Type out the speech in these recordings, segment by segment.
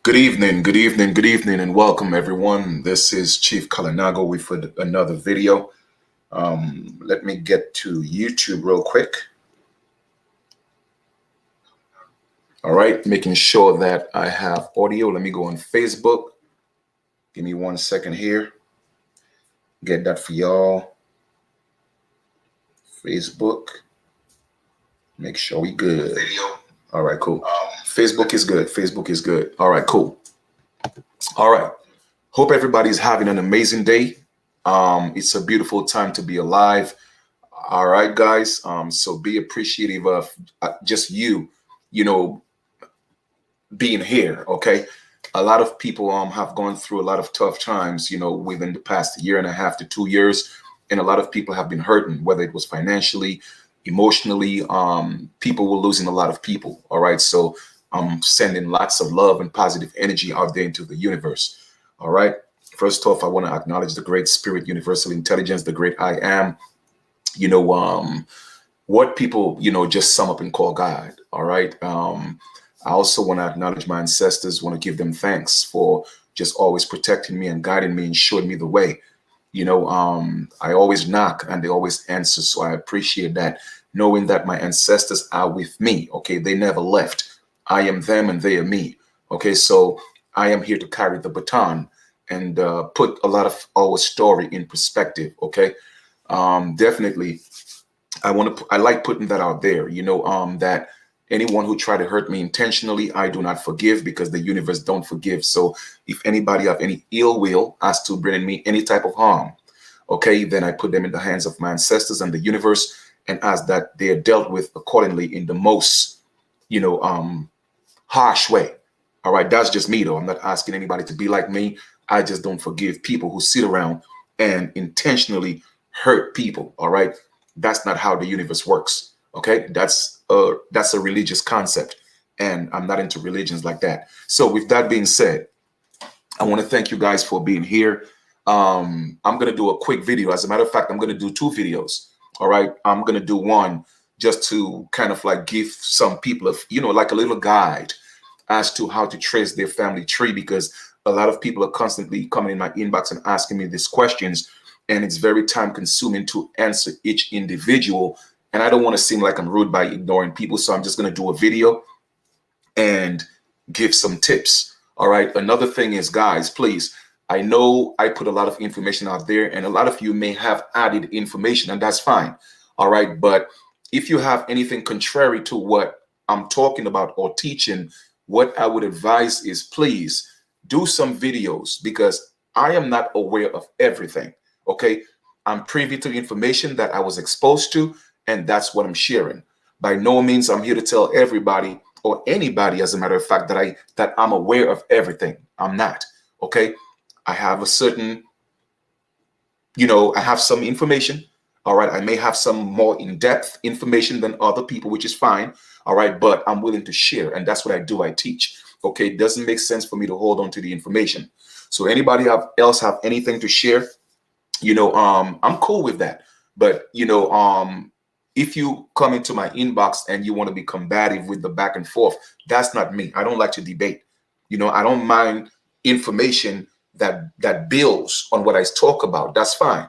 Good evening, good evening, good evening, and welcome everyone. This is Chief Kalinago with another video. Let me get to YouTube real quick. All right, making sure that I have audio. Let me go on Facebook. Give me 1 second here. Get that for y'all. Facebook. Make sure we good. All right, cool. Facebook is good. Facebook is good. All right, cool. All right. Hope everybody's having an amazing day. It's a beautiful time to be alive. All right, guys. So be appreciative of just you being here. Okay. A lot of people have gone through a lot of tough times, within the past year and a half to 2 years, and a lot of people have been hurting, whether it was financially, emotionally. People were losing a lot of people. All right. So I'm sending lots of love and positive energy out there into the universe. All right. First off, I want to acknowledge the great spirit, universal intelligence, the great I am. What people, just sum up and call God. All right. I also want to acknowledge my ancestors, want to give them thanks for just always protecting me and guiding me and showing me the way. I always knock and they always answer. So I appreciate that, knowing that my ancestors are with me. Okay. They never left. I am them and they are me. Okay. So I am here to carry the baton and put a lot of our story in perspective. Okay. Definitely. I like putting that out there, that anyone who try to hurt me intentionally, I do not forgive, because the universe don't forgive. So if anybody have any ill will as to bringing me any type of harm, okay, then I put them in the hands of my ancestors and the universe, and ask that they are dealt with accordingly in the most, harsh way. All right. That's just me though. I'm not asking anybody to be like me. I just don't forgive people who sit around and intentionally hurt people. All right. That's not how the universe works. Okay. That's a religious concept, and I'm not into religions like that. So with that being said, I want to thank you guys for being here. I'm going to do a quick video. As a matter of fact, I'm going to do 2 videos. All right. I'm going to do one just to kind of like give some people, like a little guide as to how to trace their family tree, because a lot of people are constantly coming in my inbox and asking me these questions, and it's very time consuming to answer each individual. And I don't want to seem like I'm rude by ignoring people. So I'm just going to do a video and give some tips. All right. Another thing is, guys, please, I know I put a lot of information out there, and a lot of you may have added information, and that's fine. All right. But if you have anything contrary to what I'm talking about or teaching, what I would advise is, please do some videos, because I am not aware of everything. Okay. I'm privy to the information that I was exposed to, and that's what I'm sharing. By no means I'm here to tell everybody or anybody, as a matter of fact, that I'm aware of everything. I'm not. Okay. I have a certain, I have some information. All right. I may have some more in-depth information than other people, which is fine. All right. But I'm willing to share. And that's what I do. I teach. Okay. It doesn't make sense for me to hold on to the information. So anybody else have anything to share? I'm cool with that. But, if you come into my inbox and you want to be combative with the back and forth, that's not me. I don't like to debate. I don't mind information that builds on what I talk about. That's fine.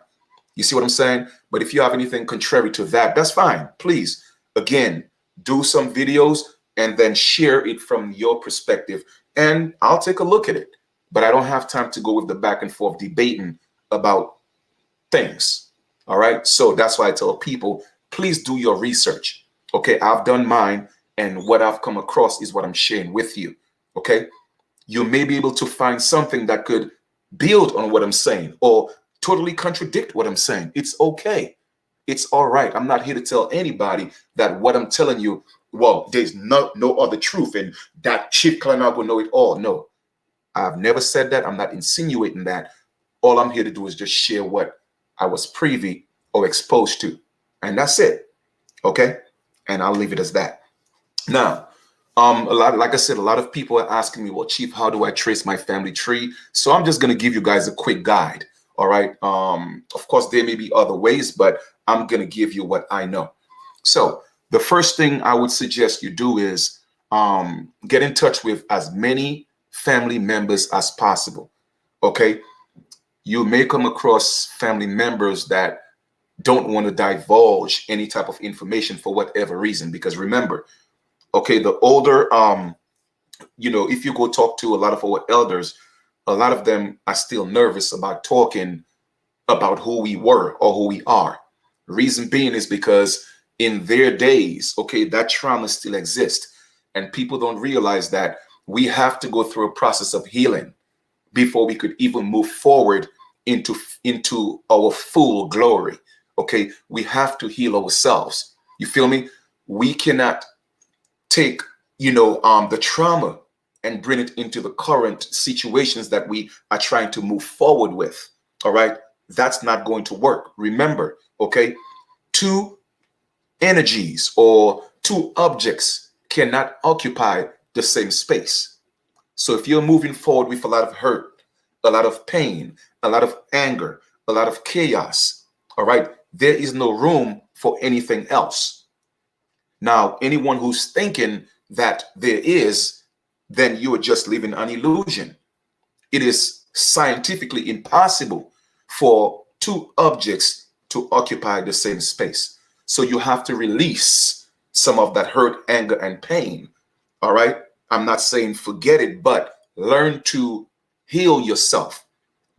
You see what I'm saying? But if you have anything contrary to that, that's fine. Please, again, do some videos and then share it from your perspective, and I'll take a look at it. But I don't have time to go with the back and forth debating about things. All right. So that's why I tell people, please do your research. Okay. I've done mine, and what I've come across is what I'm sharing with you. Okay. You may be able to find something that could build on what I'm saying or totally contradict what I'm saying. It's okay. It's all right. I'm not here to tell anybody that what I'm telling you, well, there's no other truth, and that Chief Kalinago will know it all. No, I've never said that. I'm not insinuating that. All I'm here to do is just share what I was privy or exposed to. And that's it. Okay. And I'll leave it as that. Now, like I said, a lot of people are asking me, well, Chief, how do I trace my family tree? So I'm just going to give you guys a quick guide. All right. Of course, there may be other ways, but I'm going to give you what I know. So the first thing I would suggest you do is get in touch with as many family members as possible. Okay. You may come across family members that don't want to divulge any type of information for whatever reason. Because remember, okay, the older, if you go talk to a lot of our elders, a lot of them are still nervous about talking about who we were or who we are. Reason being is because in their days, okay, that trauma still exists. And people don't realize that we have to go through a process of healing before we could even move forward into our full glory. Okay, we have to heal ourselves. You feel me? We cannot take, the trauma and bring it into the current situations that we are trying to move forward with. All right, that's not going to work. Remember, okay, two energies or two objects cannot occupy the same space. So if you're moving forward with a lot of hurt, a lot of pain, a lot of anger, a lot of chaos, all right, there is no room for anything else. Now, anyone who's thinking that there is, then you are just living an illusion. It is scientifically impossible for two objects to occupy the same space. So you have to release some of that hurt, anger, and pain. All right. I'm not saying forget it, but learn to heal yourself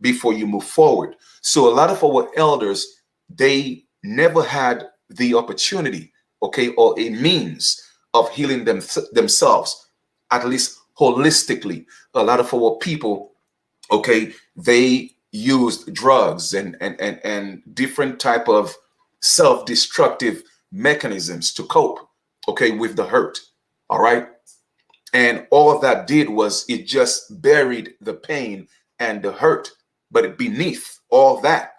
before you move forward. So a lot of our elders, they never had the opportunity, okay, or a means of healing themselves, at least holistically. A lot of our people, okay, they used drugs and different type of self-destructive mechanisms to cope, okay, with the hurt. All right. And all of that did was it just buried the pain and the hurt. But beneath all that,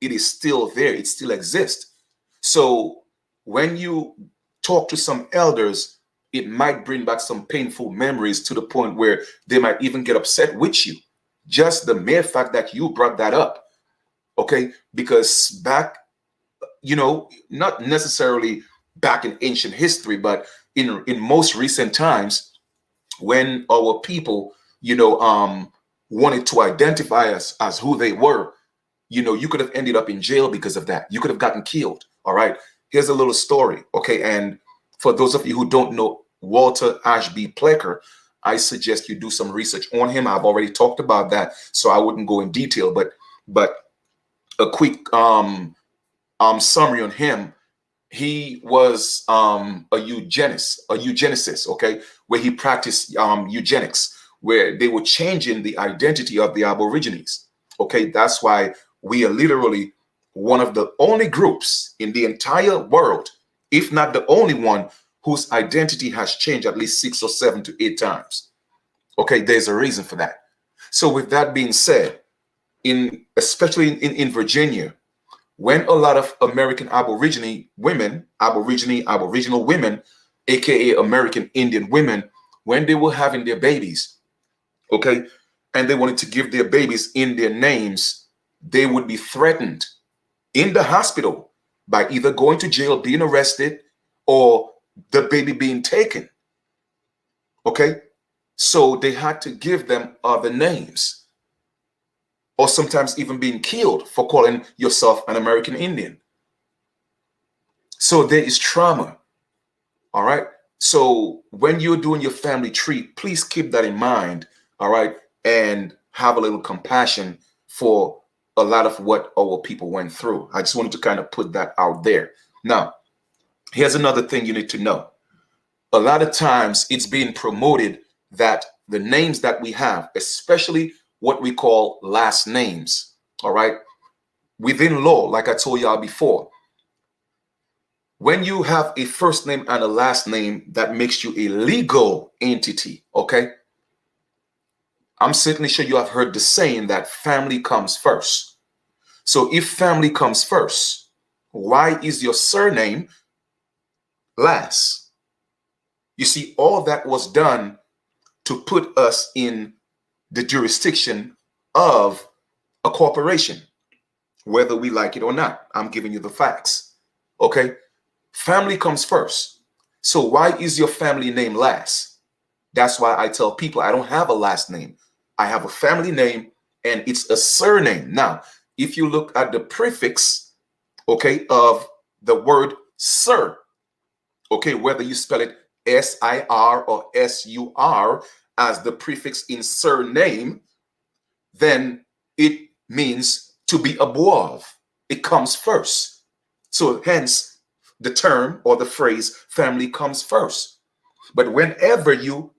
it is still there. It still exists. So when you talk to some elders, it might bring back some painful memories to the point where they might even get upset with you. Just the mere fact that you brought that up. Okay. Because back, not necessarily back in ancient history, but in most recent times, when our people, wanted to identify us as who they were, you could have ended up in jail because of that. You could have gotten killed. All right. Here's a little story. Okay. And for those of you who don't know Walter Ashby Plaker, I suggest you do some research on him. I've already talked about that, so I wouldn't go in detail, but a quick summary on him. He was a eugenicist, okay, where he practiced eugenics, where they were changing the identity of the Aborigines. Okay, that's why we are literally one of the only groups in the entire world, if not the only one, whose identity has changed at least 6 or 7 to 8 times. Okay, there's a reason for that. So with that being said, especially in Virginia, when a lot of American Aboriginal women, aka American Indian women, when they were having their babies, okay, and they wanted to give their babies Indian names, they would be threatened in the hospital by either going to jail, being arrested, or the baby being taken. Okay, so they had to give them other names, or sometimes even being killed for calling yourself an American Indian. So there is trauma. All right. So when you're doing your family tree, please keep that in mind. All right. And have a little compassion for a lot of what our people went through. I just wanted to kind of put that out there. Now, here's another thing you need to know. A lot of times it's being promoted that the names that we have, especially what we call last names, all right, within law, like I told y'all before, when you have a first name and a last name, that makes you a legal entity, okay? I'm certainly sure you have heard the saying that family comes first. So if family comes first, why is your surname last? You see, all that was done to put us in the jurisdiction of a corporation, whether we like it or not. I'm giving you the facts, okay? Family comes first. So why is your family name last? That's why I tell people I don't have a last name. I have a family name and it's a surname. Now, if you look at the prefix, okay, of the word sir, okay, whether you spell it S-I-R or S-U-R as the prefix in surname, then it means to be above. It comes first. So hence the term or the phrase family comes first. But whenever you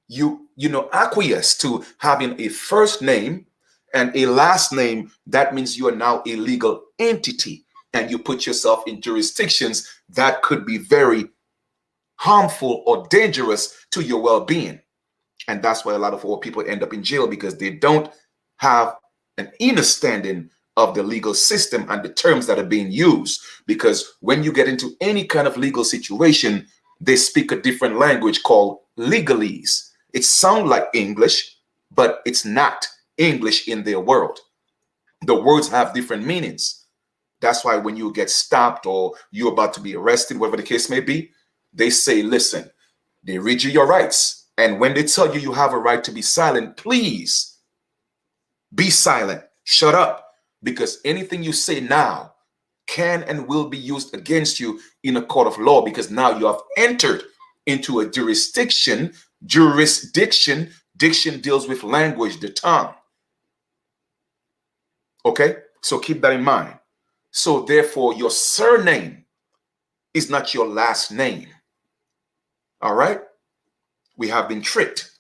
acquiesce to having a first name and a last name, that means you are now a legal entity and you put yourself in jurisdictions that could be very harmful or dangerous to your well-being. And that's why a lot of old people end up in jail, because they don't have an understanding of the legal system and the terms that are being used. Because when you get into any kind of legal situation, they speak a different language called legalese. It sounds like English, but it's not English in their world. The words have different meanings. That's why when you get stopped or you're about to be arrested, whatever the case may be, they say, listen, they read you your rights. And when they tell you you have a right to be silent, please be silent. Shut up. Because anything you say now can and will be used against you in a court of law, because now you have entered into a jurisdiction. Diction deals with language, the tongue. Okay? So keep that in mind. So therefore, your surname is not your last name. All right? We have been tricked.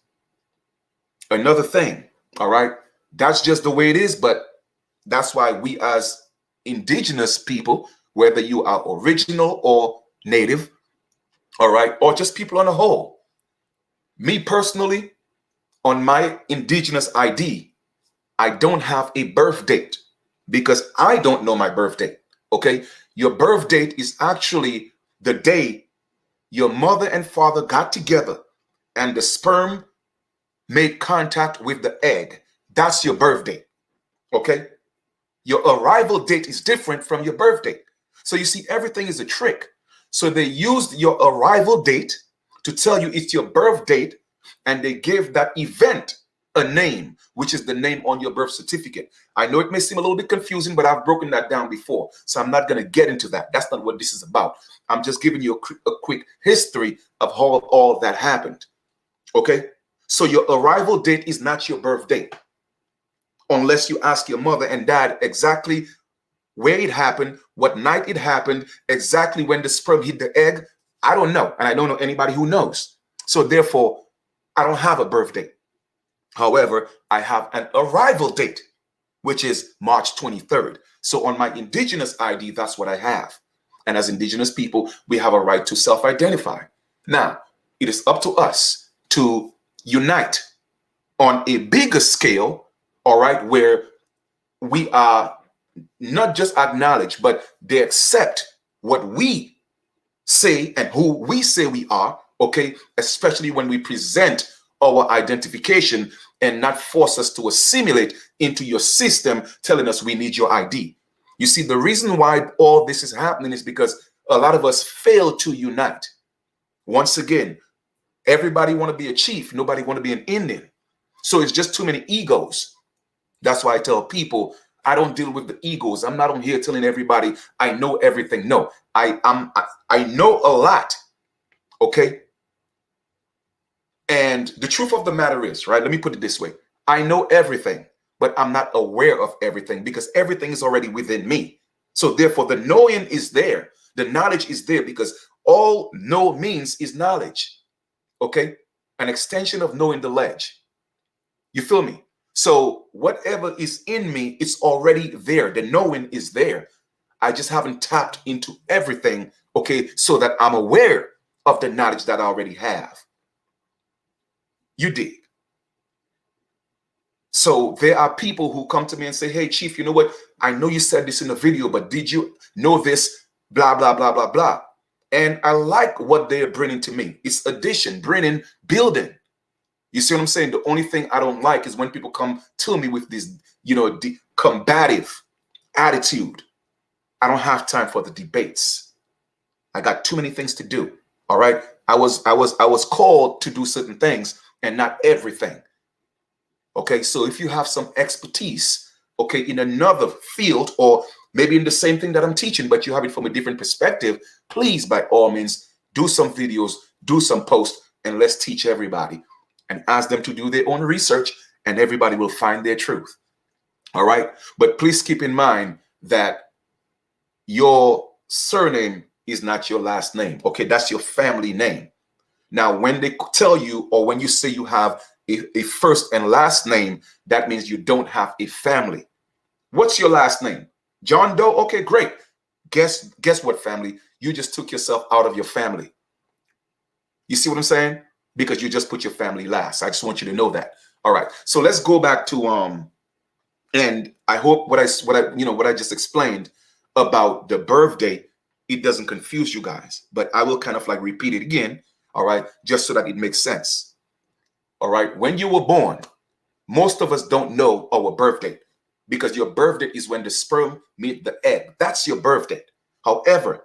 Another thing, all right? That's just the way it is, but that's why we as indigenous people, whether you are original or native, all right, or just people on a whole, me personally, on my indigenous ID, I don't have a birth date because I don't know my birth date, okay? Your birth date is actually the day your mother and father got together and the sperm made contact with the egg. That's your birth date, okay? Your arrival date is different from your birth date. So you see, everything is a trick. So they used your arrival date to tell you it's your birth date, and they gave that event a name, which is the name on your birth certificate. I know it may seem a little bit confusing, but I've broken that down before. So I'm not going to get into that. That's not what this is about. I'm just giving you a quick history of how all that happened. Okay? So your arrival date is not your birth date, unless you ask your mother and dad exactly where it happened, what night it happened, exactly when the sperm hit the egg. I don't know, and I don't know anybody who knows. So therefore, I don't have a birth date. However, I have an arrival date, which is March 23rd. So on my indigenous ID, that's what I have. And as indigenous people, we have a right to self-identify. Now, it is up to us to unite on a bigger scale, all right, where we are not just acknowledged, but they accept what we say and who we say we are, okay, especially when we present our identification and not force us to assimilate into your system telling us we need your ID. You see, the reason why all this is happening is because a lot of us fail to unite. Once again, everybody want to be a chief, nobody want to be an Indian. So it's just too many egos. That's why I tell people, I don't deal with the egos. I'm not on here telling everybody I know everything. No, I know a lot, okay? And the truth of the matter is, right, let me put it this way. I know everything, but I'm not aware of everything because everything is already within me. So therefore, the knowing is there. The knowledge is there because all know means is knowledge, okay? An extension of knowing the ledge. You feel me? So whatever is in me, it's already there. The knowing is there. I just haven't tapped into everything, okay, so that I'm aware of the knowledge that I already have. You dig? So there are people who come to me and say, hey, Chief, you know what? I know you said this in a video, but did you know this? Blah, blah, blah, blah, blah. And I like what they're bringing to me. It's addition, bringing, building. You see what I'm saying? The only thing I don't like is when people come to me with this, combative attitude. I don't have time for the debates. I got too many things to do. All right. I was called to do certain things and not everything. Okay, so if you have some expertise, okay, in another field, or maybe in the same thing that I'm teaching, but you have it from a different perspective, please, by all means, do some videos, do some posts, and let's teach everybody and ask them to do their own research, and everybody will find their truth. All right. But please keep in mind that your surname is not your last name. Okay, that's your family name. Now, when they tell you, or when you say you have a first and last name, that means you don't have a family. What's your last name? John Doe? Okay, great. Guess what, family? You just took yourself out of your family. You see what I'm saying? Because you just put your family last. I just want you to know that. All right. So let's go back to and I hope what I just explained about the birthday, it doesn't confuse you guys, but I will kind of like repeat it again. All right, just so that it makes sense. All right, when you were born, most of us don't know our birthday, because your birthday is when the sperm meet the egg. That's your birthday. However,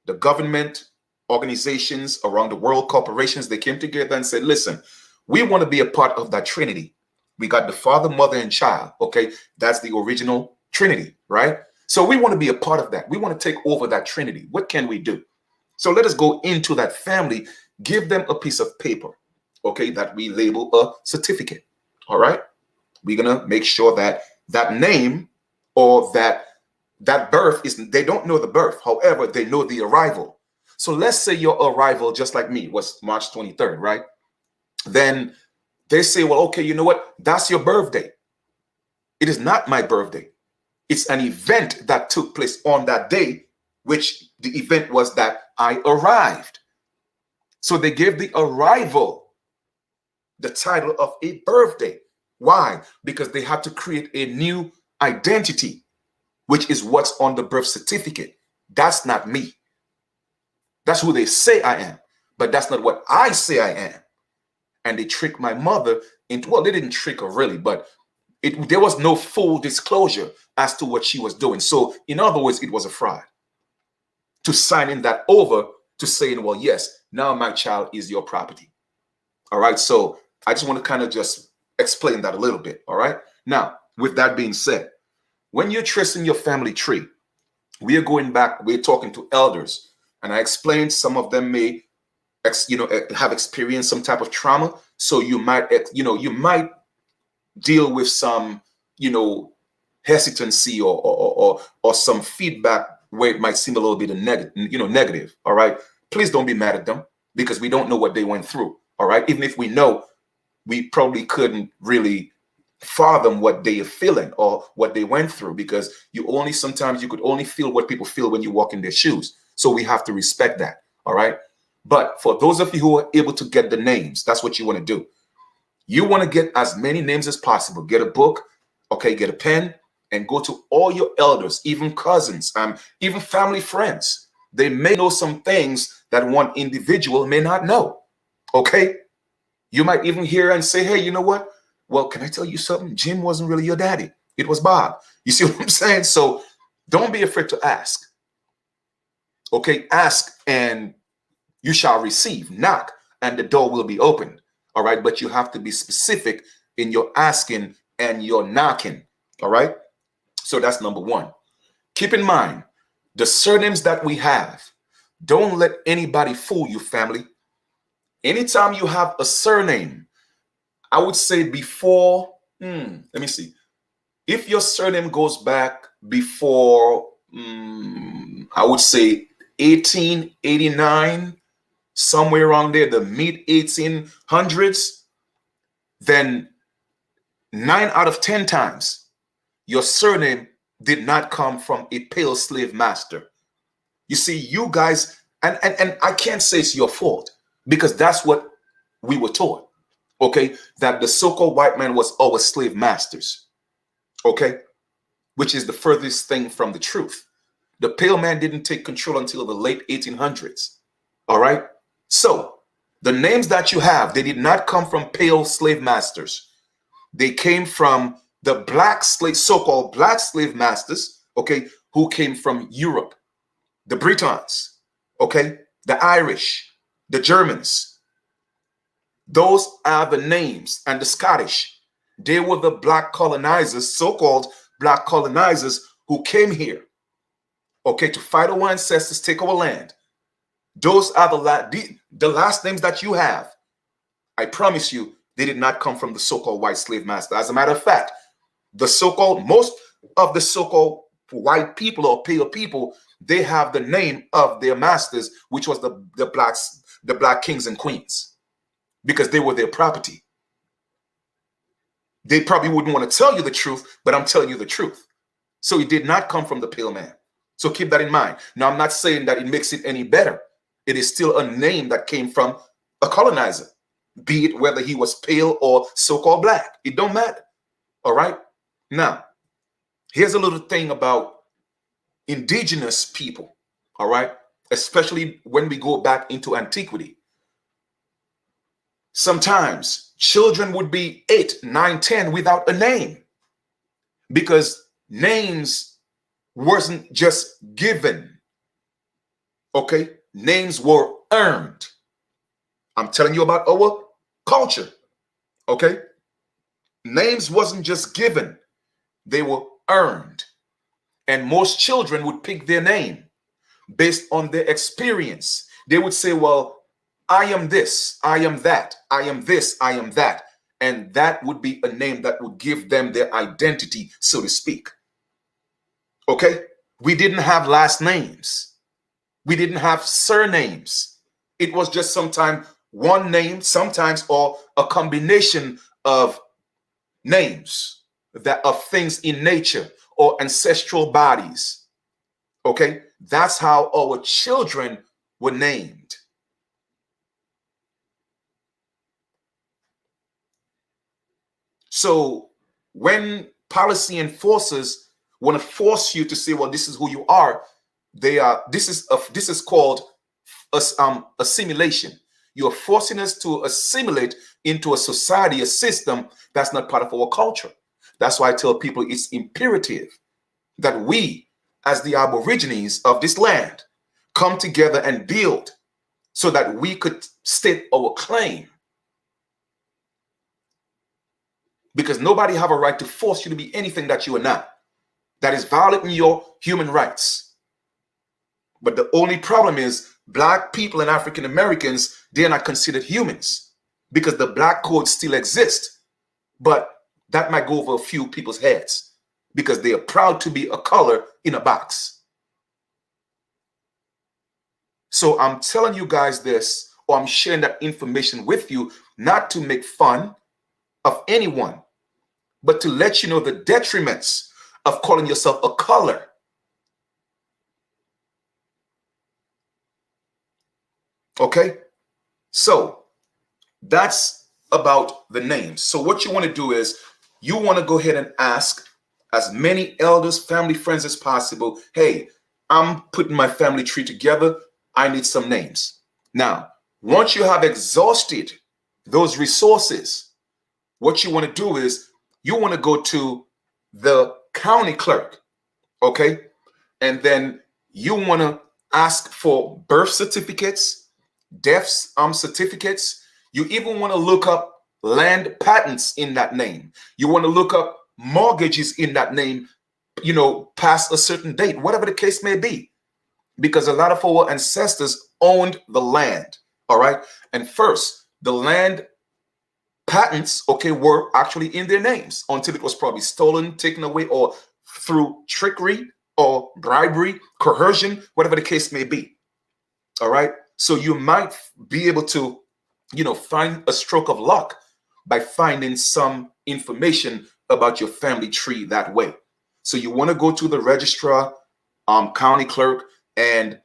the government, organizations around the world, corporations, they came together and said, listen, we want to be a part of that Trinity. We got the Father, Mother, and Child. Okay, that's the original Trinity, right? So we want to be a part of that. We want to take over that Trinity. What can we do? So let us go into that family, give them a piece of paper, okay, that we label a certificate. All right, we're gonna make sure that that name, or that birth is, they don't know the birth. However, they know the arrival. So let's say your arrival, just like me, was March 23rd, right? Then they say, well, okay, you know what? That's your birthday. It is not my birthday. It's an event that took place on that day, which the event was that I arrived. So they gave the arrival the title of a birthday. Why? Because they had to create a new identity, which is what's on the birth certificate. That's not me. That's who they say I am, but that's not what I say I am. And they tricked my mother into, well, they didn't trick her really, but there was no full disclosure as to what she was doing. So in other words, it was a fraud to signing that over to saying, well, yes, now my child is your property. All right. So I just want to kind of just explain that a little bit. All right. Now, with that being said, when you're tracing your family tree, we are going back, we're talking to elders, and I explained some of them may have experienced some type of trauma. So you might deal with some, hesitancy or some feedback where it might seem a little bit of negative. All right. Please don't be mad at them, because we don't know what they went through. All right. Even if we know, we probably couldn't really fathom what they are feeling or what they went through, because sometimes you could only feel what people feel when you walk in their shoes. So we have to respect that. All right. But for those of you who are able to get the names, that's what you want to do. You want to get as many names as possible. Get a book, okay, get a pen, and go to all your elders, even cousins, even family friends. They may know some things that one individual may not know. Okay. You might even hear and say, hey, you know what? Well, can I tell you something? Jim wasn't really your daddy. It was Bob. You see what I'm saying? So don't be afraid to ask. Okay, ask and you shall receive. Knock and the door will be opened. All right, but you have to be specific in your asking and your knocking. All right, so that's number one. Keep in mind, the surnames that we have, don't let anybody fool you, family. Anytime you have a surname, I would say before, let me see. If your surname goes back before, I would say 1889, somewhere around there, the mid 1800s, then 9 out of 10 times, your surname did not come from a pale slave master. You see, you guys, and I can't say it's your fault, because that's what we were taught. Okay, that the so-called white man was our slave masters. Okay, which is the furthest thing from the truth. The pale man didn't take control until the late 1800s. All right, so the names that you have, they did not come from pale slave masters. They came from the black slave, so-called black slave masters, okay, who came from Europe, the Britons, okay, the Irish, the Germans. Those are the names. And the Scottish, they were the black colonizers, so-called black colonizers who came here, okay, to fight our ancestors, take our land. Those are the last names that you have. I promise you, they did not come from the so-called white slave master. As a matter of fact, most of the so-called white people or pale people, they have the name of their masters, which was the black kings and queens, because they were their property. They probably wouldn't want to tell you the truth, but I'm telling you the truth. So it did not come from the pale man. So keep that in mind. Now, I'm not saying that it makes it any better. It is still a name that came from a colonizer, be it whether he was pale or so-called black. It don't matter. All right? Now, here's a little thing about indigenous people, all right? Especially when we go back into antiquity. Sometimes children would be 8, 9, 10 without a name, because names wasn't just given, okay? Names were earned. I'm telling you about our culture, okay? Names wasn't just given, they were earned. And most children would pick their name based on their experience. They would say, well, I am this, I am that, I am this, I am that. And that would be a name that would give them their identity, so to speak. Okay? We didn't have last names. We didn't have surnames. It was just sometimes one name, sometimes, or a combination of names that of things in nature or ancestral bodies. Okay? That's how our children were named. So when policy enforcers want to force you to say, well, this is who you are, this is called assimilation. You're forcing us to assimilate into a society, a system that's not part of our culture. That's why I tell people it's imperative that we, as the Aborigines of this land, come together and build so that we could state our claim. Because nobody have a right to force you to be anything that you are not. That is violating your human rights. But the only problem is black people and African Americans, they are not considered humans because the black code still exists. But that might go over a few people's heads because they are proud to be a color in a box. So I'm telling you guys this, or I'm sharing that information with you, not to make fun of anyone, but to let you know the detriments of calling yourself a color. Okay? So that's about the names. So what you want to do is you want to go ahead and ask as many elders, family, friends as possible, hey, I'm putting my family tree together. I need some names. Now, once you have exhausted those resources, what you want to do is you want to go to the county clerk, okay? And then you want to ask for birth certificates, death certificates. You even want to look up land patents in that name. You want to look up mortgages in that name, past a certain date, whatever the case may be. Because a lot of our ancestors owned the land, all right? And first, the land patents, okay, were actually in their names until it was probably stolen, taken away, or through trickery or bribery, coercion, whatever the case may be. All right. So you might be able to, find a stroke of luck by finding some information about your family tree that way. So you want to go to the registrar, county clerk, and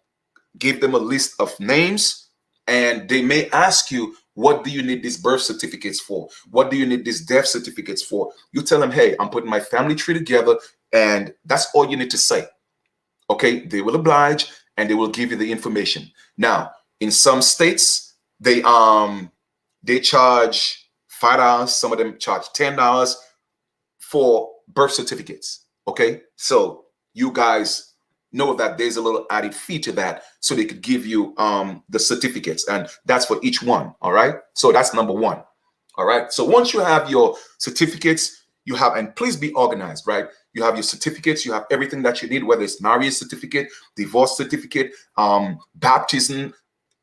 give them a list of names, and they may ask you, what do you need these birth certificates for? What do you need these death certificates for? You tell them, hey, I'm putting my family tree together, and that's all you need to say. Okay, they will oblige and they will give you the information. Now, in some states, they charge $5, some of them charge $10 for birth certificates. Okay, so you guys know that there's a little added fee to that, so they could give you the certificates, and that's for each one. All right, so that's number one. All right, so once you have your certificates, you have, and please be organized, right? You have your certificates, you have everything that you need, whether it's marriage certificate, divorce certificate, baptism.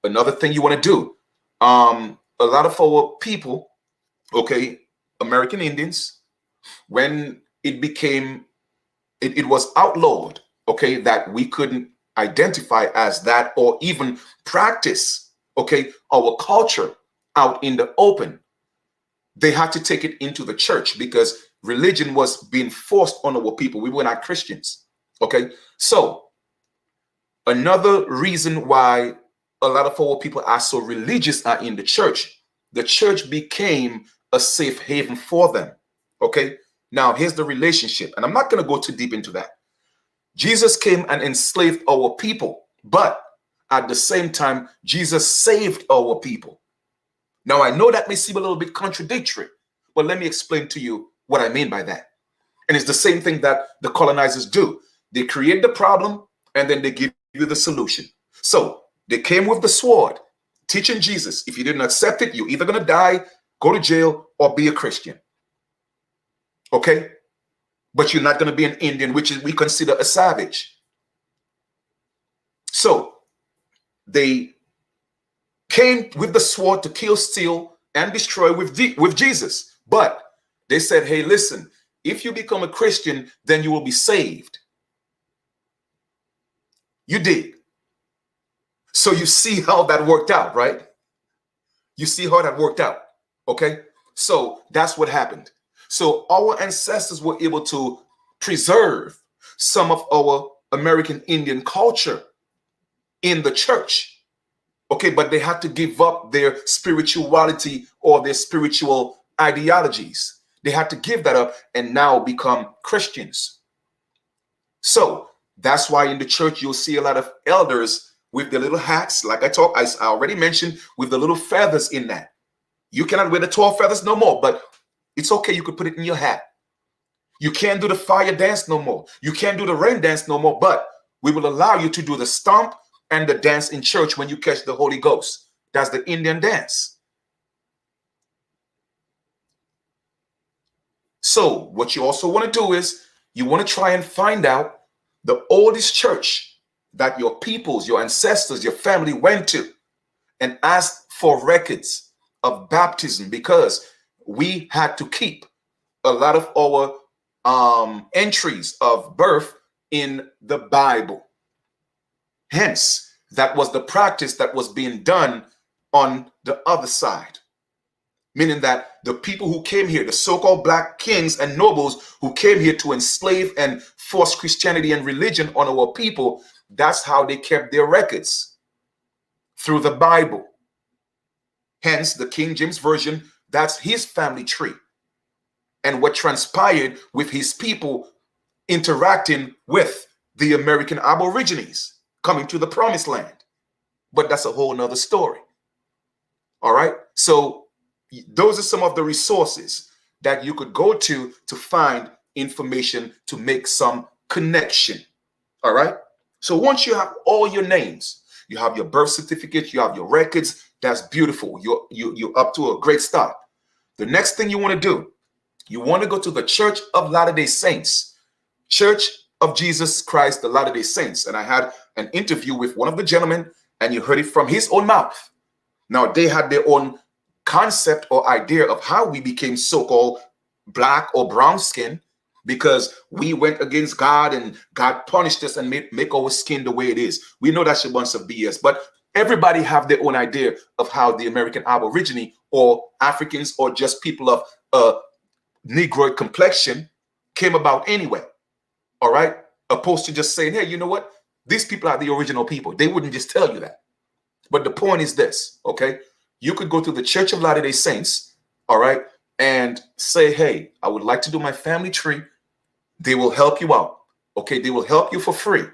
Another thing you want to do, a lot of our people, okay, American Indians, when it became, it was outlawed, okay, that we couldn't identify as that or even practice, okay, our culture out in the open. They had to take it into the church because religion was being forced on our people. We were not Christians, okay? So another reason why a lot of our people are so religious are in the church. The church became a safe haven for them, okay? Now, here's the relationship, and I'm not going to go too deep into that. Jesus came and enslaved our people, but at the same time, Jesus saved our people. Now, I know that may seem a little bit contradictory, but let me explain to you what I mean by that. And it's the same thing that the colonizers do. They create the problem, and then they give you the solution. So they came with the sword, teaching Jesus, if you didn't accept it, you're either going to die, go to jail, or be a Christian. Okay? But you're not going to be an Indian, which is we consider a savage. So they came with the sword to kill, steal, and destroy with Jesus. But they said, hey, listen, if you become a Christian, then you will be saved. You did. So you see how that worked out, right? You see how that worked out. Okay? So that's what happened. So our ancestors were able to preserve some of our American Indian culture in the church. Okay, but they had to give up their spirituality or their spiritual ideologies. They had to give that up and now become Christians. So that's why in the church you'll see a lot of elders with the little hats, like I already mentioned, with the little feathers in that. You cannot wear the 12 feathers no more, but it's okay. You could put it in your hat. You can't do the fire dance no more. You can't do the rain dance no more, but we will allow you to do the stomp and the dance in church when you catch the Holy Ghost. That's the Indian dance. So what you also want to do is you want to try and find out the oldest church that your peoples, your ancestors, your family went to, and ask for records of baptism, because we had to keep a lot of our entries of birth in the Bible. Hence, that was the practice that was being done on the other side. Meaning that the people who came here, the so-called black kings and nobles who came here to enslave and force Christianity and religion on our people, that's how they kept their records, through the Bible. Hence, the King James Version, that's his family tree. And what transpired with his people interacting with the American Aborigines coming to the promised land. But that's a whole nother story. All right. So those are some of the resources that you could go to find information to make some connection. All right. So once you have all your names, you have your birth certificate, you have your records, that's beautiful. You're up to a great start. The next thing you want to do, you want to go to the Church of Latter-day Saints, Church of Jesus Christ, the Latter-day Saints. And I had an interview with one of the gentlemen, and you heard it from his own mouth. Now, they had their own concept or idea of how we became so-called black or brown skin, because we went against God and God punished us and make our skin the way it is. We know that's a bunch of BS, but everybody have their own idea of how the American Aborigine or Africans or just people of Negroid complexion came about anyway. All right. Opposed to just saying, hey, you know what? These people are the original people. They wouldn't just tell you that. But the point is this, okay? You could go to the Church of Latter-day Saints, all right, and say, hey, I would like to do my family tree. They will help you out, okay? They will help you for free.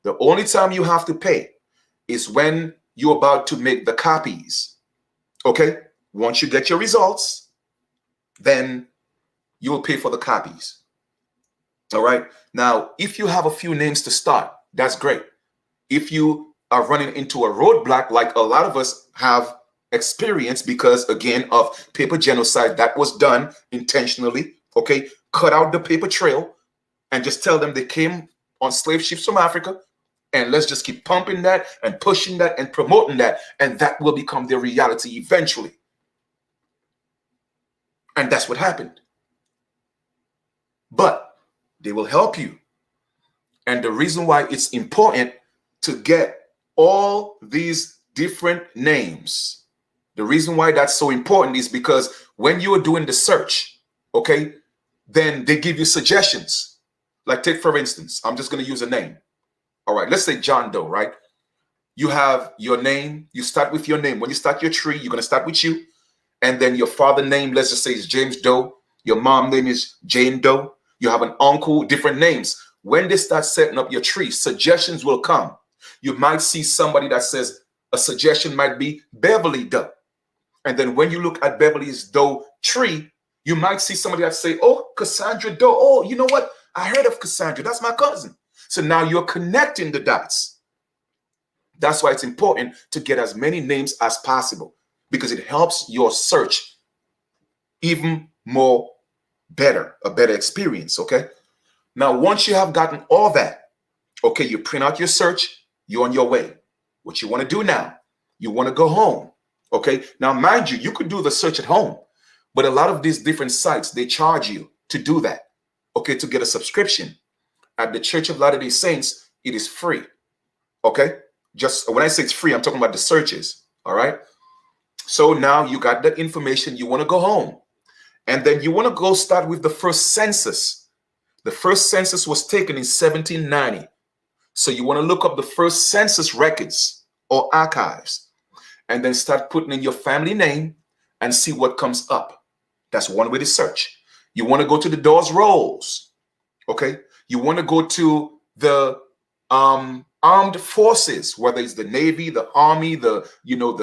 The only time you have to pay is when you're about to make the copies, okay? Once you get your results, then you will pay for the copies. All right. Now, if you have a few names to start, that's great. If you are running into a roadblock, like a lot of us have experienced because, again, of paper genocide that was done intentionally, okay, cut out the paper trail and just tell them they came on slave ships from Africa, and let's just keep pumping that and pushing that and promoting that, and that will become their reality eventually. And that's what happened. But they will help you. And the reason why it's important to get all these different names, the reason why that's so important is because when you are doing the search, okay, then they give you suggestions. Like, take for instance, I'm just going to use a name. All right, let's say John Doe, right? You have your name. You start with your name. When you start your tree, you're going to start with you. And then your father name, let's just say, is James Doe. Your mom name is Jane Doe. You have an uncle, different names. When they start setting up your tree, suggestions will come. You might see somebody that says a suggestion might be Beverly Doe. And then when you look at Beverly's Doe tree, you might see somebody that say, oh, Cassandra Doe. Oh, you know what? I heard of Cassandra. That's my cousin. So now you're connecting the dots. That's why it's important to get as many names as possible, because it helps your search even more better, a better experience, okay? Now, once you have gotten all that, okay, you print out your search, you're on your way. What you want to do now, you want to go home, okay? Now, mind you, you could do the search at home, but a lot of these different sites, they charge you to do that, okay, to get a subscription. At the Church of Latter-day Saints, it is free, okay? Just when I say it's free, I'm talking about the searches, all right? So now you got that information, you want to go home. And then you want to go start with the first census. The first census was taken in 1790. So you want to look up the first census records or archives, and then start putting in your family name and see what comes up. That's one way to search. You want to go to the Dawes Rolls, okay? You want to go to the armed forces, whether it's the Navy, the Army, the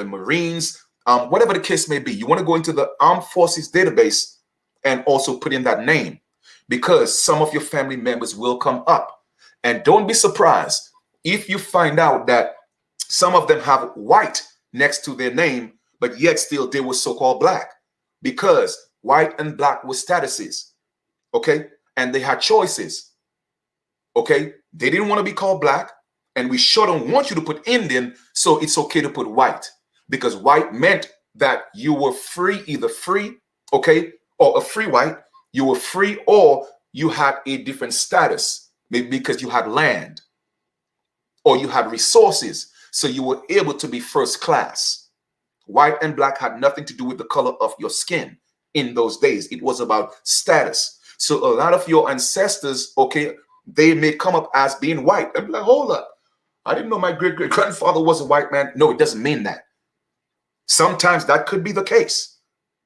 Marines, whatever the case may be. You want to go into the Armed Forces database and also put in that name, because some of your family members will come up. And don't be surprised if you find out that some of them have white next to their name, but yet still they were so-called black, because white and black were statuses, okay? And they had choices, okay? They didn't want to be called black, and we sure don't want you to put Indian, so it's okay to put white, because white meant that you were free, either free, okay, or a free white. You were free, or you had a different status, maybe because you had land or you had resources, so you were able to be first class. White and black had nothing to do with the color of your skin in those days. It was about status. So a lot of your ancestors, okay, they may come up as being white and be like, hold up, I didn't know my great-great-grandfather was a white man. No, it doesn't mean that. Sometimes that could be the case,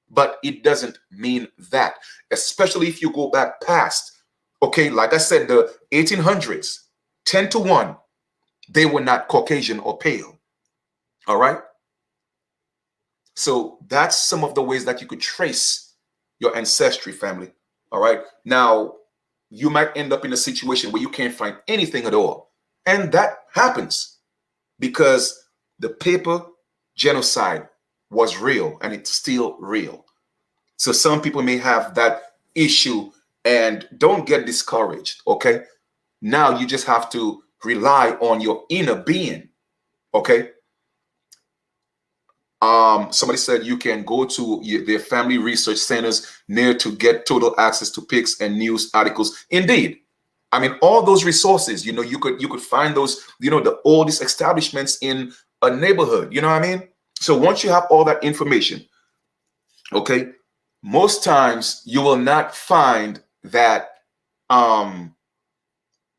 but it doesn't mean that, especially if you go back past, okay, like I said, the 1800s, 10 to 1, they were not Caucasian or pale, all right? So that's some of the ways that you could trace your ancestry, family, all right? Now, you might end up in a situation where you can't find anything at all, and that happens because the paper genocide was real, and it's still real. So some people may have that issue, and don't get discouraged, okay? Now you just have to rely on your inner being, okay? Somebody said you can go to their family research centers near to get total access to pics and news articles. Indeed. I mean, all those resources, you could find those, the oldest establishments in a neighborhood, you know what I mean? So once you have all that information, okay, most times you will not find that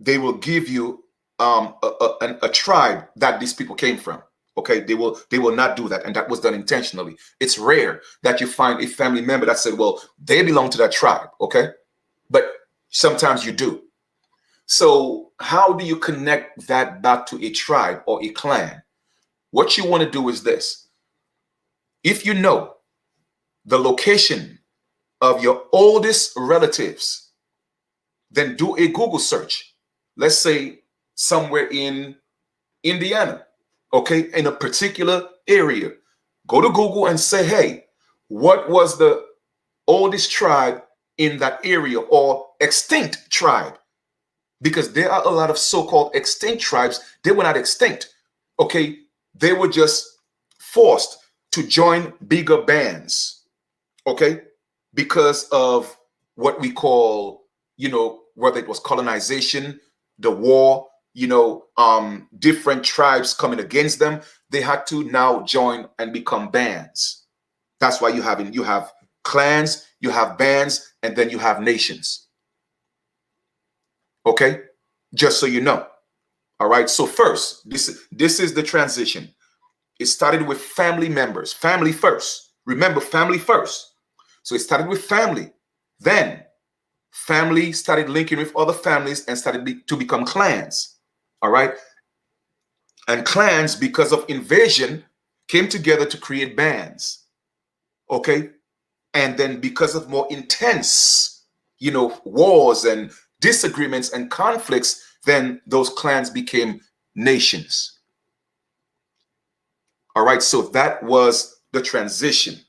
they will give you a tribe that these people came from. Okay, they will not do that, and that was done intentionally. It's rare that you find a family member that said, well, they belong to that tribe, okay? But sometimes you do. So how do you connect that back to a tribe or a clan? What you want to do is this. If you know the location of your oldest relatives, then do a Google search. Let's say somewhere in Indiana, okay, in a particular area. Go to Google and say, hey, what was the oldest tribe in that area, or extinct tribe? Because there are a lot of so-called extinct tribes. They were not extinct, okay? They were just forced to join bigger bands, okay? Because of what we call, whether it was colonization, the war, different tribes coming against them, they had to now join and become bands. That's why you have clans, you have bands, and then you have nations. Okay? Just so you know. All right. So first, this is the transition. It started with family members, family first. Remember, family first. So it started with family. Then family started linking with other families and started to become clans. All right. And clans, because of invasion, came together to create bands. Okay. And then because of more intense, wars and disagreements and conflicts, then those clans became nations. All right. So that was the transition.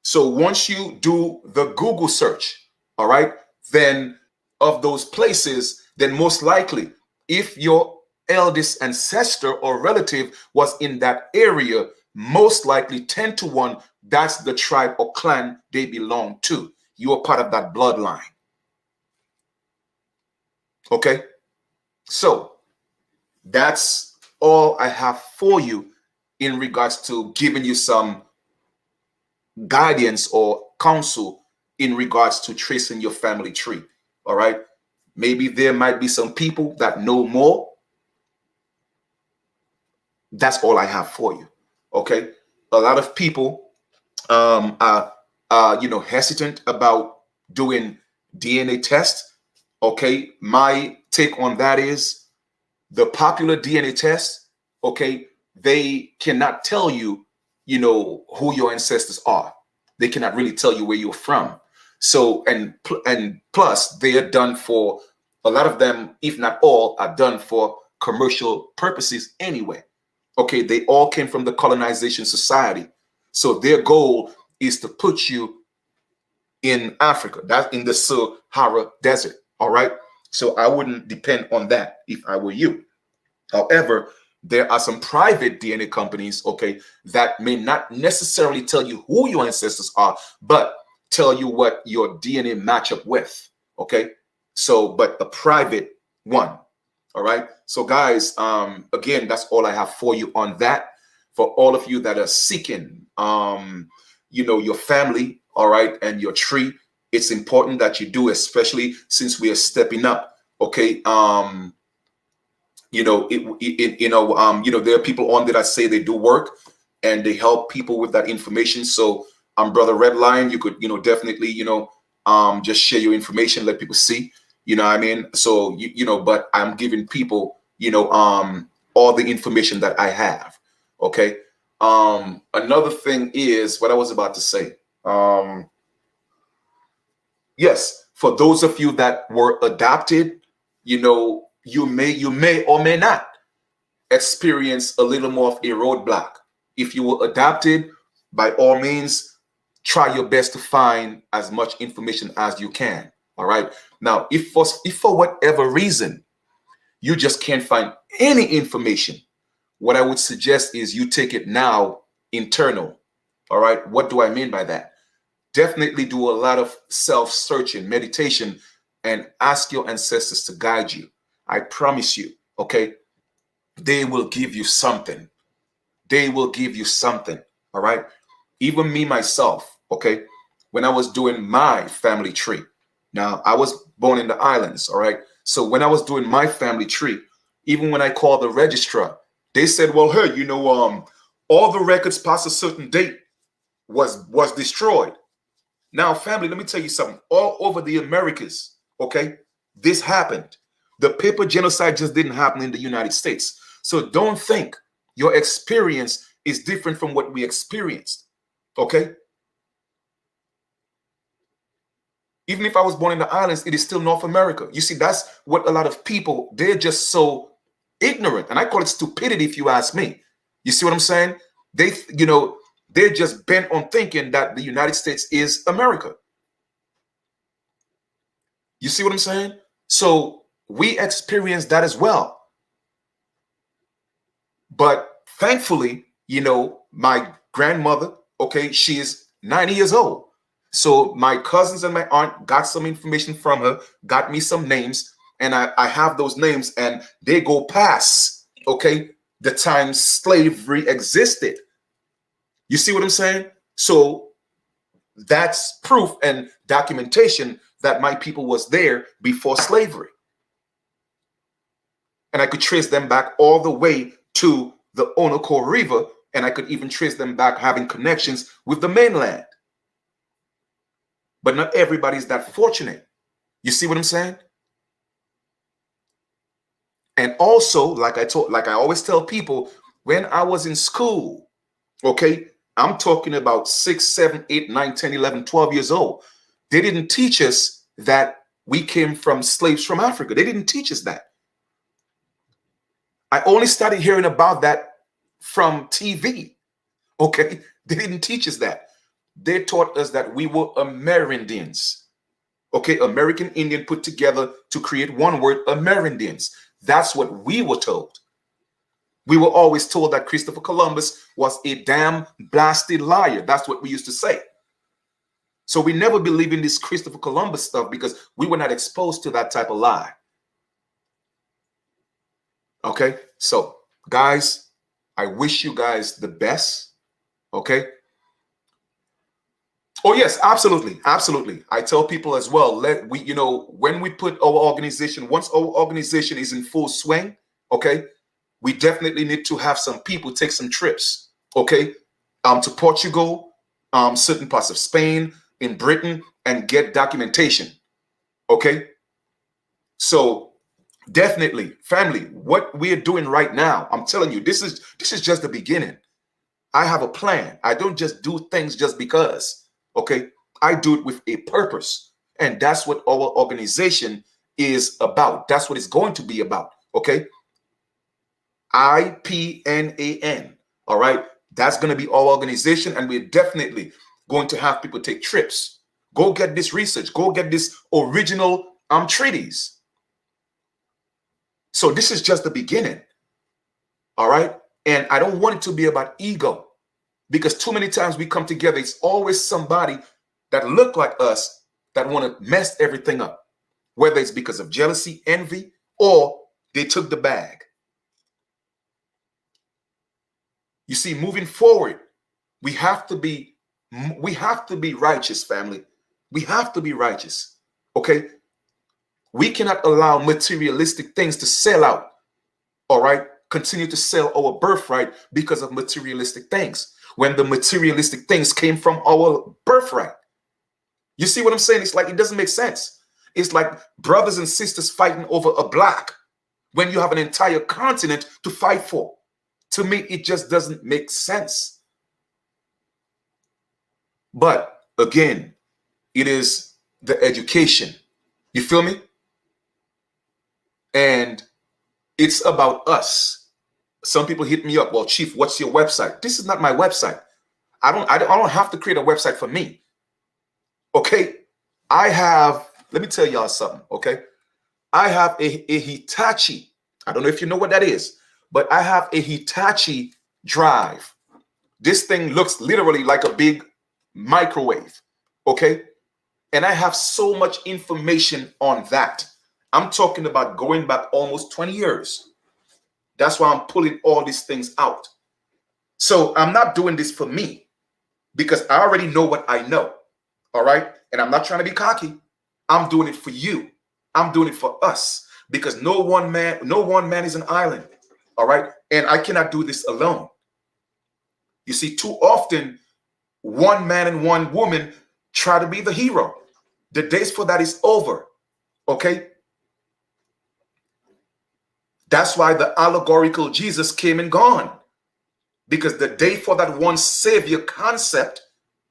So once you do the Google search, all right, then of those places, then most likely, if your eldest ancestor or relative was in that area, most likely 10 to 1, that's the tribe or clan they belong to. You are part of that bloodline. Okay? So that's all I have for you in regards to giving you some guidance or counsel in regards to tracing your family tree. All right. Maybe there might be some people that know more. That's all I have for you. Okay. A lot of people are hesitant about doing DNA tests. Okay. My take on that is the popular DNA tests, okay, they cannot tell you, who your ancestors are. They cannot really tell you where you're from. So, and plus, they are done for, a lot of them, if not all, are done for commercial purposes anyway. Okay, they all came from the colonization society. So their goal is to put you in Africa, that's in the Sahara Desert. All right. So I wouldn't depend on that if I were you. However, there are some private DNA companies, okay, that may not necessarily tell you who your ancestors are, but tell you what your DNA match up with, okay? So, but a private one, all right? So guys, again, that's all I have for you on that. For all of you that are seeking, your family, all right, and your tree, it's important that you do, especially since we are stepping up, okay? There are people on there that say they do work and they help people with that information. So Brother Red Lion, you could, definitely, just share your information, let people see, what I mean? So, but I'm giving people, all the information that I have. Okay. Another thing is what I was about to say. Yes, for those of you that were adopted, you may or may not experience a little more of a roadblock. If you were adopted, by all means, try your best to find as much information as you can. All right. Now, if for whatever reason you just can't find any information, what I would suggest is you take it now internal. All right. What do I mean by that? Definitely do a lot of self-searching, meditation, and ask your ancestors to guide you. I promise you, okay, they will give you something. They will give you something, all right? Even me, myself, okay, when I was doing my family tree, now I was born in the islands, all right? So when I was doing my family tree, even when I called the registrar, they said, well, hey, all the records past a certain date was destroyed. Now, family, let me tell you something. All over the Americas, okay, this happened. The paper genocide just didn't happen in the United States. So don't think your experience is different from what we experienced, okay? Even if I was born in the islands, it is still North America. You see, that's what a lot of people, they're just so ignorant. And I call it stupidity if you ask me. You see what I'm saying? They're just bent on thinking that the United States is America. You see what I'm saying? So we experienced that as well. But thankfully, my grandmother, okay, she is 90 years old. So my cousins and my aunt got some information from her, got me some names, and I have those names, and they go past, okay, the time slavery existed. You see what I'm saying? So that's proof and documentation that my people was there before slavery. And I could trace them back all the way to the Onoco River, and I could even trace them back having connections with the mainland. But not everybody's that fortunate. You see what I'm saying? And also, like I always tell people, when I was in school, okay, I'm talking about 6, 7, 8, 9, 10, 11, 12 years old. They didn't teach us that we came from slaves from Africa. They didn't teach us that. I only started hearing about that from TV. Okay, they didn't teach us that. They taught us that we were Amerindians. Okay, American Indian put together to create one word, Amerindians. That's what we were told. We were always told that Christopher Columbus was a damn blasted liar. That's what we used to say. So we never believed in this Christopher Columbus stuff because we were not exposed to that type of lie. Okay, so guys, I wish you guys the best. Okay. Oh yes, absolutely, absolutely. I tell people as well, when we put our organization, once our organization is in full swing, okay, we definitely need to have some people take some trips, okay, to Portugal, certain parts of Spain, in Britain, and get documentation, okay. So definitely, family, what we're doing right now, I'm telling you, this is just the beginning. I have a plan. I don't just do things just because. Okay, I do it with a purpose, and that's what our organization is about. That's what it's going to be about. Okay, IPNAN. All right, that's going to be our organization, and we're definitely going to have people take trips. Go get this research. Go get this original treaties. So this is just the beginning. All right, and I don't want it to be about ego. Because too many times we come together, it's always somebody that look like us that want to mess everything up, whether it's because of jealousy, envy, or they took the bag. You see, moving forward, we have to be righteous, family. We have to be righteous. Okay? We cannot allow materialistic things to sell out. All right? Continue to sell our birthright because of materialistic things, when the materialistic things came from our birthright. You see what I'm saying? It's like, it doesn't make sense. It's like brothers and sisters fighting over a block when you have an entire continent to fight for. To me, it just doesn't make sense. But again, it is the education. You feel me? And it's about us. Some people hit me up. Well, Chief, what's your website? This is not my website. I don't have to create a website for me. Okay. Let me tell y'all something. Okay. I have a Hitachi. I don't know if you know what that is, but I have a Hitachi drive. This thing looks literally like a big microwave. Okay. And I have so much information on that. I'm talking about going back almost 20 years. That's why I'm pulling all these things out. So I'm not doing this for me because I already know what I know. All right. And I'm not trying to be cocky. I'm doing it for you. I'm doing it for us because no one man is an island. All right. And I cannot do this alone. You see, too often, one man and one woman try to be the hero. The days for that is over. Okay. That's why the allegorical Jesus came and gone, because the day for that one savior concept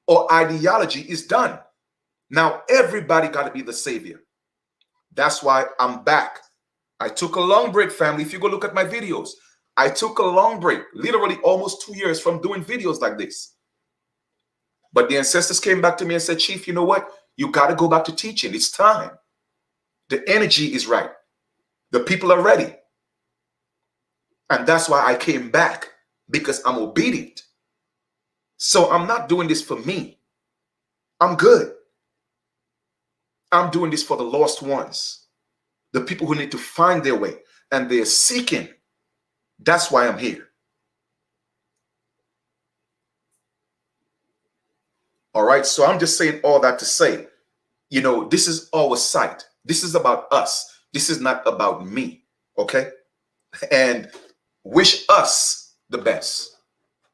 or ideology is done. Now everybody got to be the savior. That's why I'm back. I took a long break, family. If you go look at my videos, I took a long break, literally almost 2 years from doing videos like this. But the ancestors came back to me and said, Chief, you know what? You got to go back to teaching. It's time. The energy is right. The people are ready. And that's why I came back, because I'm obedient. So I'm not doing this for me. I'm good. I'm doing this for the lost ones, the people who need to find their way, and they're seeking. That's why I'm here. All right. So I'm just saying all that to say, you know, this is our site. This is about us. This is not about me. Okay. And wish us the best.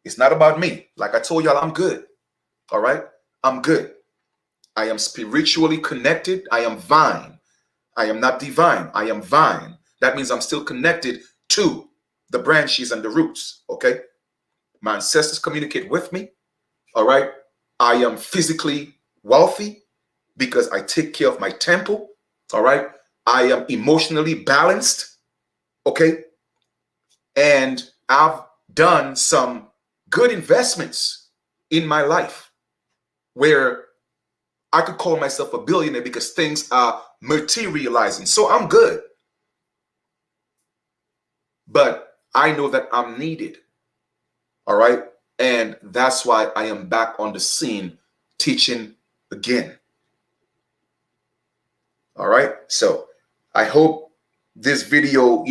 It's not about me. Like I told y'all, I'm good. All right. I'm good. I am spiritually connected. I am vine. I am not divine. I am vine. That means I'm still connected to the branches and the roots. Okay. My ancestors communicate with me. All right. I am physically wealthy because I take care of my temple. All right. I am emotionally balanced. Okay. And I've done some good investments in my life where I could call myself a billionaire because things are materializing. So I'm good. But I know that I'm needed. All right. And that's why I am back on the scene teaching again. All right. So I hope this video,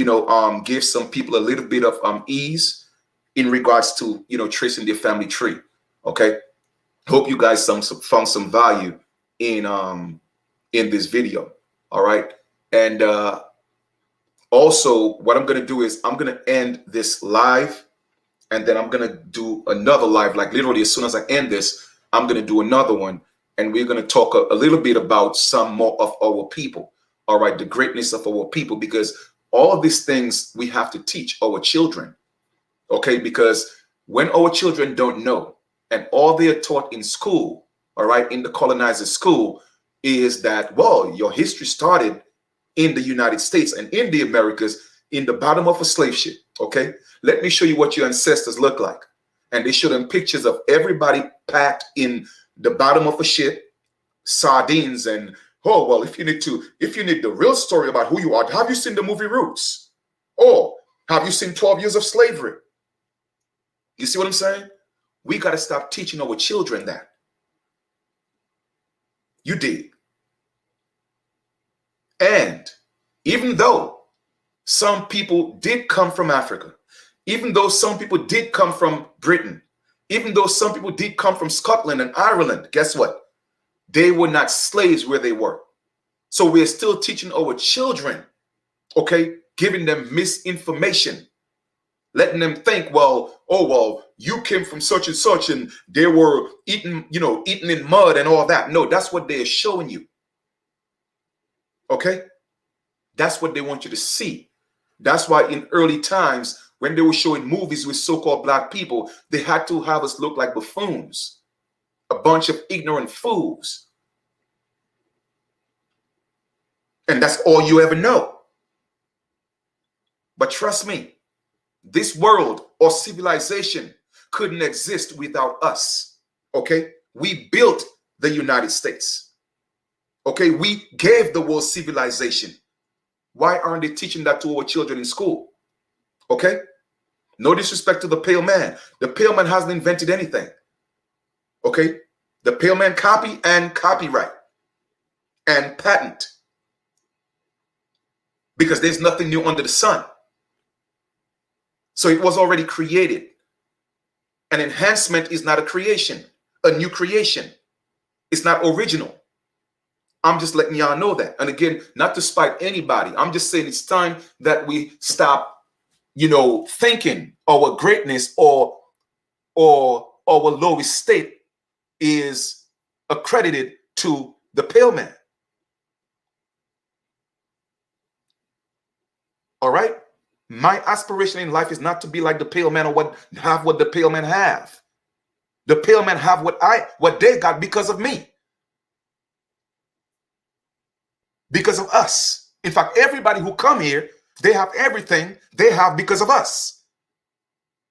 gives some people a little bit of ease in regards to, tracing their family tree. Okay. Hope you guys found some value in this video. All right. And also what I'm going to do is I'm going to end this live, and then I'm going to do another live, like literally as soon as I end this, I'm going to do another one. And we're going to talk a little bit about some more of our people. All right. The greatness of our people, because all of these things we have to teach our children. Okay. Because when our children don't know, and all they are taught in school, all right, in the colonizer school, is that, well, your history started in the United States and in the Americas in the bottom of a slave ship. Okay. Let me show you what your ancestors look like. And they show them pictures of everybody packed in the bottom of a ship, sardines. And, oh, well, if you need the real story about who you are, have you seen the movie Roots? Or have you seen 12 Years of Slavery? You see what I'm saying? We got to stop teaching our children that. You dig? And even though some people did come from Africa, even though some people did come from Britain, even though some people did come from Scotland and Ireland, guess what? They were not slaves where they were. So we're still teaching our children, okay, giving them misinformation, letting them think, well, oh, well, you came from such and such and they were eating in mud and all that. No, that's what they're showing you. Okay? That's what they want you to see. That's why in early times, when they were showing movies with so-called black people, they had to have us look like buffoons, a bunch of ignorant fools. And that's all you ever know. But trust me, this world or civilization couldn't exist without us. Okay? We built the United States. Okay? We gave the world civilization. Why aren't they teaching that to our children in school? Okay? No disrespect to the pale man. The pale man hasn't invented anything. Okay? The pale man copy and copyright and patent. Because there's nothing new under the sun. So it was already created. An enhancement is not a creation, a new creation. It's not original. I'm just letting y'all know that. And again, not to spite anybody. I'm just saying it's time that we stop, thinking our greatness or our lowest state is accredited to the pale man. All right? My aspiration in life is not to be like the pale man or have what the pale man have. The pale man have what they got because of me. because of us. In fact, everybody who come here, they have everything they have because of us.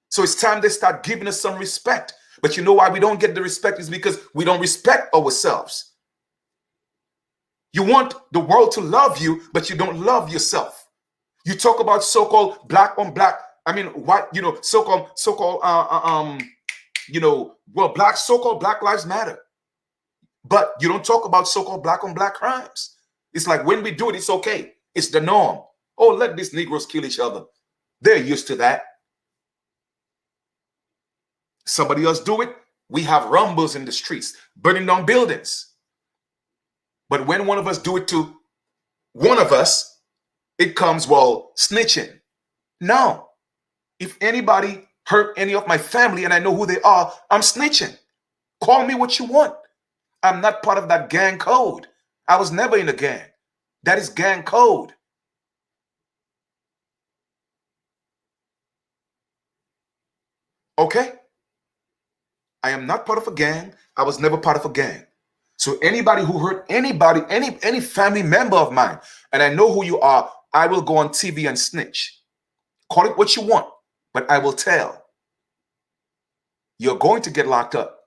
So it's time they start giving us some respect. But you know why we don't get the respect is because we don't respect ourselves. You want the world to love you, but you don't love yourself. You talk about so-called black on black. I mean, white, so-called, black, so-called Black Lives Matter. But you don't talk about so-called black on black crimes. It's like when we do it, it's okay. It's the norm. Oh, let these Negroes kill each other. They're used to that. Somebody else do it. We have rumbles in the streets, burning down buildings. But when one of us do it to one of us, it comes, well, snitching. No. If anybody hurt any of my family and I know who they are, I'm snitching. Call me what you want. I'm not part of that gang code. I was never in a gang. That is gang code. Okay? I am not part of a gang. I was never part of a gang. So anybody who hurt anybody, any family member of mine, and I know who you are, I will go on TV and snitch. Call it what you want, but I will tell. You're going to get locked up.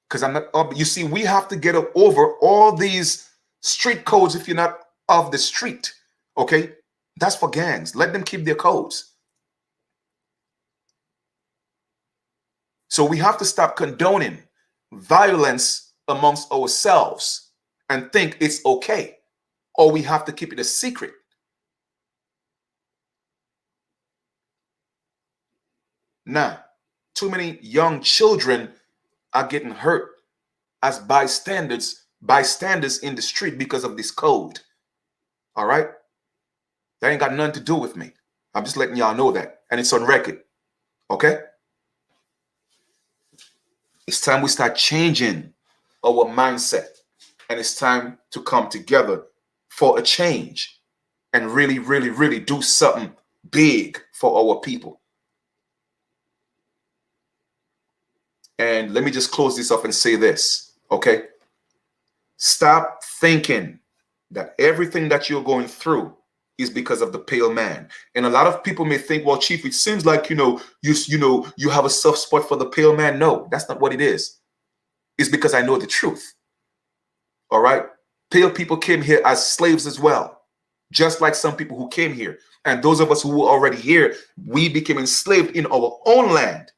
Because I'm not, you see, we have to get over all these street codes if you're not of the street. Okay? That's for gangs. Let them keep their codes. So we have to stop condoning violence amongst ourselves and think it's okay. Or we have to keep it a secret. Now, too many young children are getting hurt as bystanders in the street because of this code. All right? That ain't got nothing to do with me. I'm just letting y'all know that. And it's on record. Okay? It's time we start changing our mindset. And it's time to come together for a change and really, really, really do something big for our people. And let me just close this up and say this, okay? Stop thinking that everything that you're going through is because of the pale man. And a lot of people may think, well, Chief, it seems like, you have a soft spot for the pale man. No, that's not what it is. It's because I know the truth. All right? Pale people came here as slaves as well, just like some people who came here. And those of us who were already here, we became enslaved in our own land.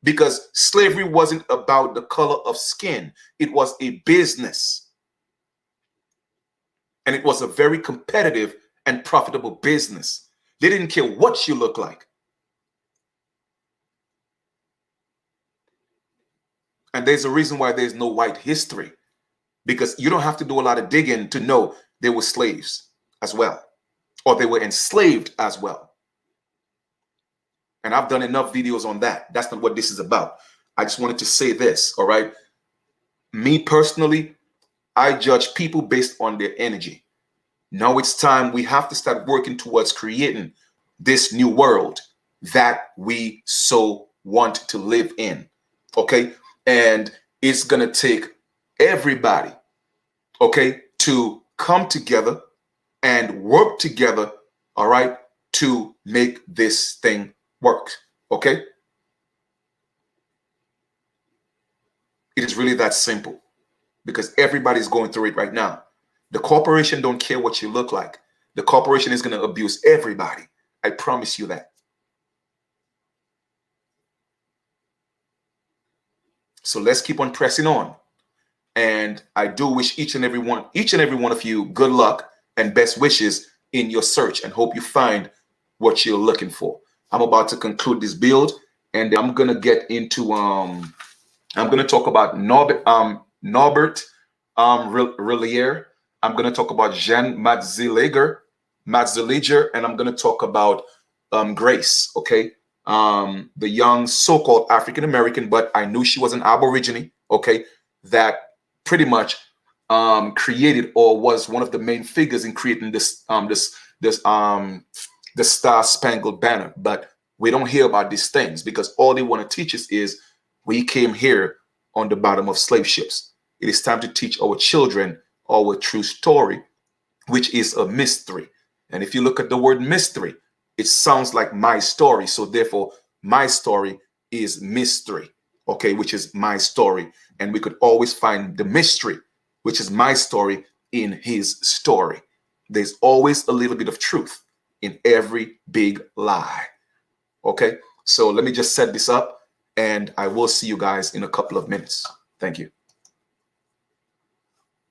Because slavery wasn't about the color of skin. It was a business. And it was a very competitive and profitable business. They didn't care what you look like. And there's a reason why there's no white history. Because you don't have to do a lot of digging to know they were slaves as well. Or they were enslaved as well. And I've done enough videos on that. That's not what this is about. I just wanted to say this, all right? Me personally, I judge people based on their energy. Now it's time we have to start working towards creating this new world that we so want to live in, okay? And it's going to take everybody, okay, to come together and work together, all right, to make this thing work, okay? It is really that simple because everybody's going through it right now. The corporation don't care what you look like. The corporation is going to abuse everybody. I promise you that. So let's keep on pressing on. And I do wish each and every one of you good luck and best wishes in your search and hope you find what you're looking for. I'm about to conclude this build and I'm going to get into, I'm going to talk about Norbert Relier. I'm going to talk about Jean Matzeliger, and I'm going to talk about Grace, okay? The young so-called African-American, but I knew she was an Aborigine, okay, that pretty much created or was one of the main figures in creating the Star-Spangled Banner. But we don't hear about these things because all they want to teach us is we came here on the bottom of slave ships. It is time to teach our children our true story, which is a mystery. And if you look at the word mystery, it sounds like my story. So therefore, my story is mystery, okay, which is my story. And we could always find the mystery, which is my story, in his story. There's always a little bit of truth in every big lie. Okay, so let me just set this up and I will see you guys in a couple of minutes. Thank you.